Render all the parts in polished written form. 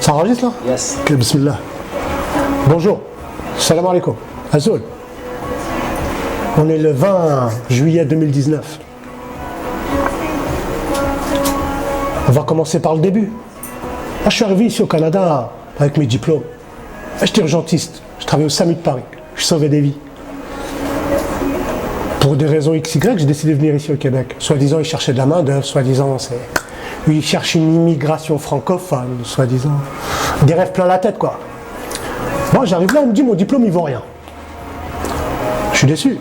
Ça enregistre là? Yes. Ok, bismillah. Bonjour. Salam alaikum. Azul. On est le 20 juillet 2019. On va commencer par le début. Moi, je suis arrivé ici au Canada avec mes diplômes. J'étais urgentiste. Je travaillais au SAMU de Paris. Je sauvais des vies. Pour des raisons XY, j'ai décidé de venir ici au Québec. Soi-disant, ils cherchaient de la main-d'œuvre. Soi-disant, ils cherchent une immigration francophone. Soi-disant. Des rêves plein la tête, quoi. Bon, j'arrive là, on me dit mon diplôme, il vaut rien. Je suis déçu.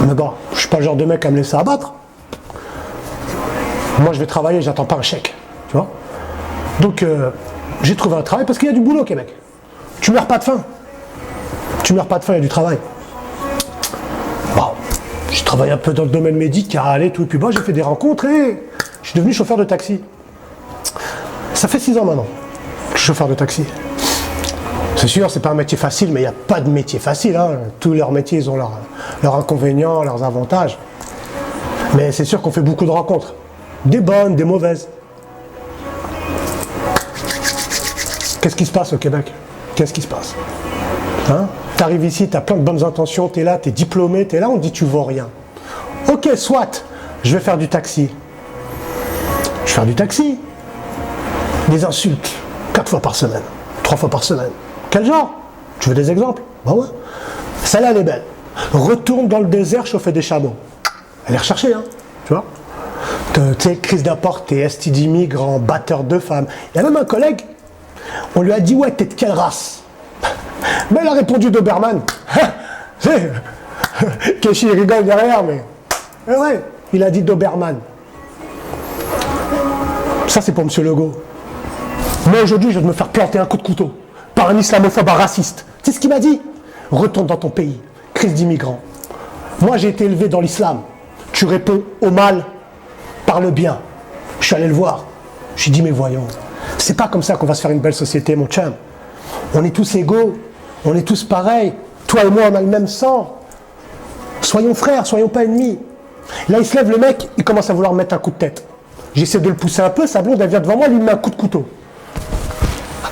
Mais bon, je suis pas le genre de mec à me laisser abattre. Moi, je vais travailler, j'attends pas un chèque. Tu vois? Donc, j'ai trouvé un travail parce qu'il y a du boulot au Québec. Tu meurs pas de faim. Tu meurs pas de faim, il y a du travail. Bon, j'ai travaillé un peu dans le domaine médical et tout. Et puis, bon, j'ai fait des rencontres et je suis devenu chauffeur de taxi. Ça fait 6 ans maintenant que je suis chauffeur de taxi. C'est sûr, c'est pas un métier facile, mais il n'y a pas de métier facile. Hein. Tous leurs métiers, ils ont leurs inconvénients, leurs avantages. Mais c'est sûr qu'on fait beaucoup de rencontres. Des bonnes, des mauvaises. Qu'est-ce qui se passe au Québec? Qu'est-ce qui se passe? Hein? Tu arrives ici, tu as plein de bonnes intentions, tu es là, tu es diplômé, tu es là, on te dit tu vaux rien. Ok, soit, je vais faire du taxi. Je vais faire du taxi. Des insultes, 4 fois par semaine, 3 fois par semaine. Quel genre? Tu veux des exemples? Bah ouais. Celle-là, elle est belle. Retourne dans le désert chauffer des chameaux. Elle est recherchée, hein, tu vois. Tu sais, crise d'apportée, STD migrant, batteur de femmes. Il y a même un collègue, on lui a dit, ouais, t'es de quelle race? Mais il a répondu Doberman. Keshi rigole derrière, mais ouais, il a dit Doberman. Ça, c'est pour Monsieur Legault. Moi, aujourd'hui, je vais me faire planter un coup de couteau par un islamophobe, un raciste. Tu sais ce qu'il m'a dit? Retourne dans ton pays. Crise d'immigrants. Moi, j'ai été élevé dans l'islam. Tu réponds au mal par le bien. Je suis allé le voir. Je lui ai dit, mais voyons, c'est pas comme ça qu'on va se faire une belle société, mon chum. On est tous égaux. On est tous pareils. Toi et moi, on a le même sang. Soyons frères, soyons pas ennemis. Là, il se lève, le mec, il commence à vouloir mettre un coup de tête. J'essaie de le pousser un peu, sa blonde, elle vient devant moi, lui met un coup de couteau.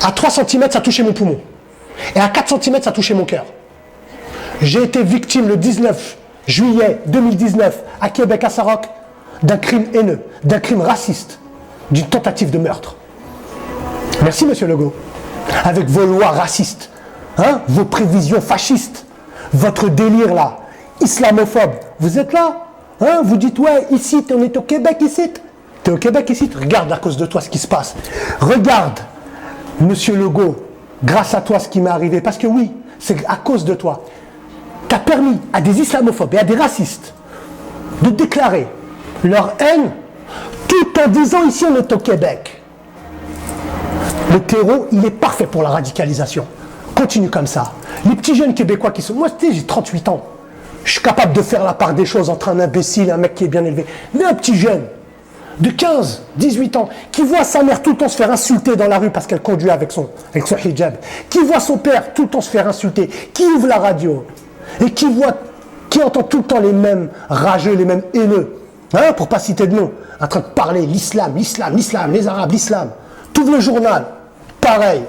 À 3 cm, ça touchait mon poumon. Et à 4 cm, ça touchait mon cœur. J'ai été victime le 19 juillet 2019 à Québec, à Saroc, d'un crime haineux, d'un crime raciste, d'une tentative de meurtre. Merci, Monsieur Legault. Avec vos lois racistes, hein, vos prévisions fascistes, votre délire là, islamophobe. Vous êtes là, hein, vous dites, ouais, ici, on est au Québec, ici. T'es au Québec, ici, regarde à cause de toi ce qui se passe. Regarde, Monsieur Legault, grâce à toi ce qui m'est arrivé, parce que oui, c'est à cause de toi. Tu as permis à des islamophobes et à des racistes de déclarer leur haine tout en disant ici on est au Québec. Le terreau, il est parfait pour la radicalisation. Continue comme ça. Les petits jeunes québécois qui sont... Moi, tu sais, j'ai 38 ans. Je suis capable de faire la part des choses entre un imbécile et un mec qui est bien élevé. Mais un petit jeune de 15, 18 ans, qui voit sa mère tout le temps se faire insulter dans la rue parce qu'elle conduit avec son hijab, qui voit son père tout le temps se faire insulter, qui ouvre la radio et qui entend tout le temps les mêmes rageux, les mêmes haineux, hein, pour pas citer de nom, en train de parler l'islam, l'islam, l'islam, les arabes, l'islam. Tu ouvres le journal, pareil.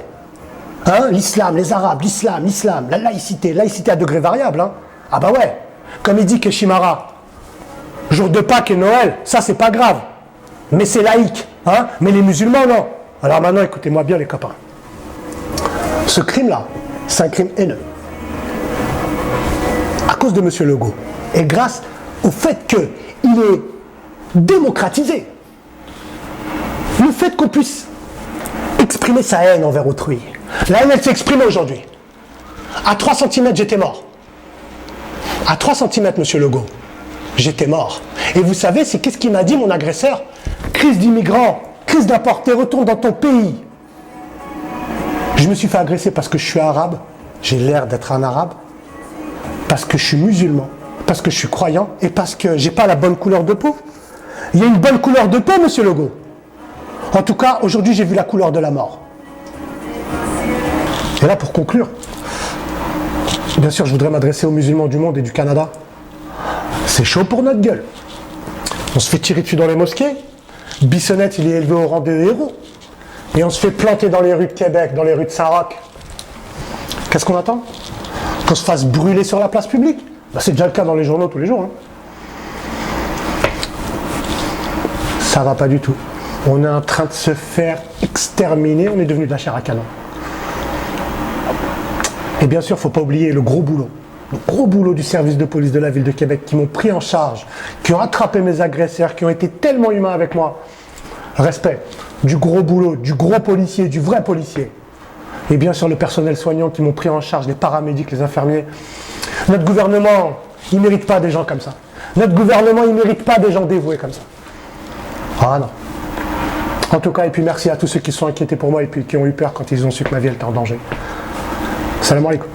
Hein, l'islam, les arabes, l'islam, l'islam, la laïcité à degré variable. Hein. Ah bah ouais, comme il dit Keshimara, jour de Pâques et Noël, ça c'est pas grave. Mais c'est laïque, hein? Mais les musulmans, non. Alors maintenant, écoutez-moi bien les copains. Ce crime-là, c'est un crime haineux. À cause de M. Legault. Et grâce au fait qu'il est démocratisé. Le fait qu'on puisse exprimer sa haine envers autrui. La haine, elle s'est exprimée aujourd'hui. À 3 cm, j'étais mort. À 3 cm, M. Legault, j'étais mort. Et vous savez, c'est qu'est-ce qu'il m'a dit, mon agresseur? Crise d'immigrants, crise d'importés, retourne dans ton pays. Je me suis fait agresser parce que je suis arabe, j'ai l'air d'être un arabe, parce que je suis musulman, parce que je suis croyant et parce que j'ai pas la bonne couleur de peau. Il y a une bonne couleur de peau, Monsieur Legault. En tout cas, aujourd'hui, j'ai vu la couleur de la mort. Et là, pour conclure, bien sûr, je voudrais m'adresser aux musulmans du monde et du Canada. C'est chaud pour notre gueule. On se fait tirer dessus dans les mosquées. Bissonnette, il est élevé au rang de héros. et on se fait planter dans les rues de Québec, dans les rues de Saint-Roch, qu'est-ce qu'on attend? Qu'on se fasse brûler sur la place publique? Ben, c'est déjà le cas dans les journaux tous les jours. Hein. Ça va pas du tout. On est en train de se faire exterminer, on est devenu de la chair à canon. Et bien sûr, il ne faut pas oublier le gros boulot du service de police de la ville de Québec qui m'ont pris en charge, qui ont attrapé mes agresseurs, qui ont été tellement humains avec moi. Respect, du gros boulot, du gros policier, du vrai policier. Et bien sûr, le personnel soignant qui m'ont pris en charge, les paramédics, les infirmiers. Notre gouvernement, il ne mérite pas des gens comme ça. Notre gouvernement, il ne mérite pas des gens dévoués comme ça. Ah non. En tout cas, et puis merci à tous ceux qui se sont inquiétés pour moi et puis qui ont eu peur quand ils ont su que ma vie était en danger. Salam alaikum.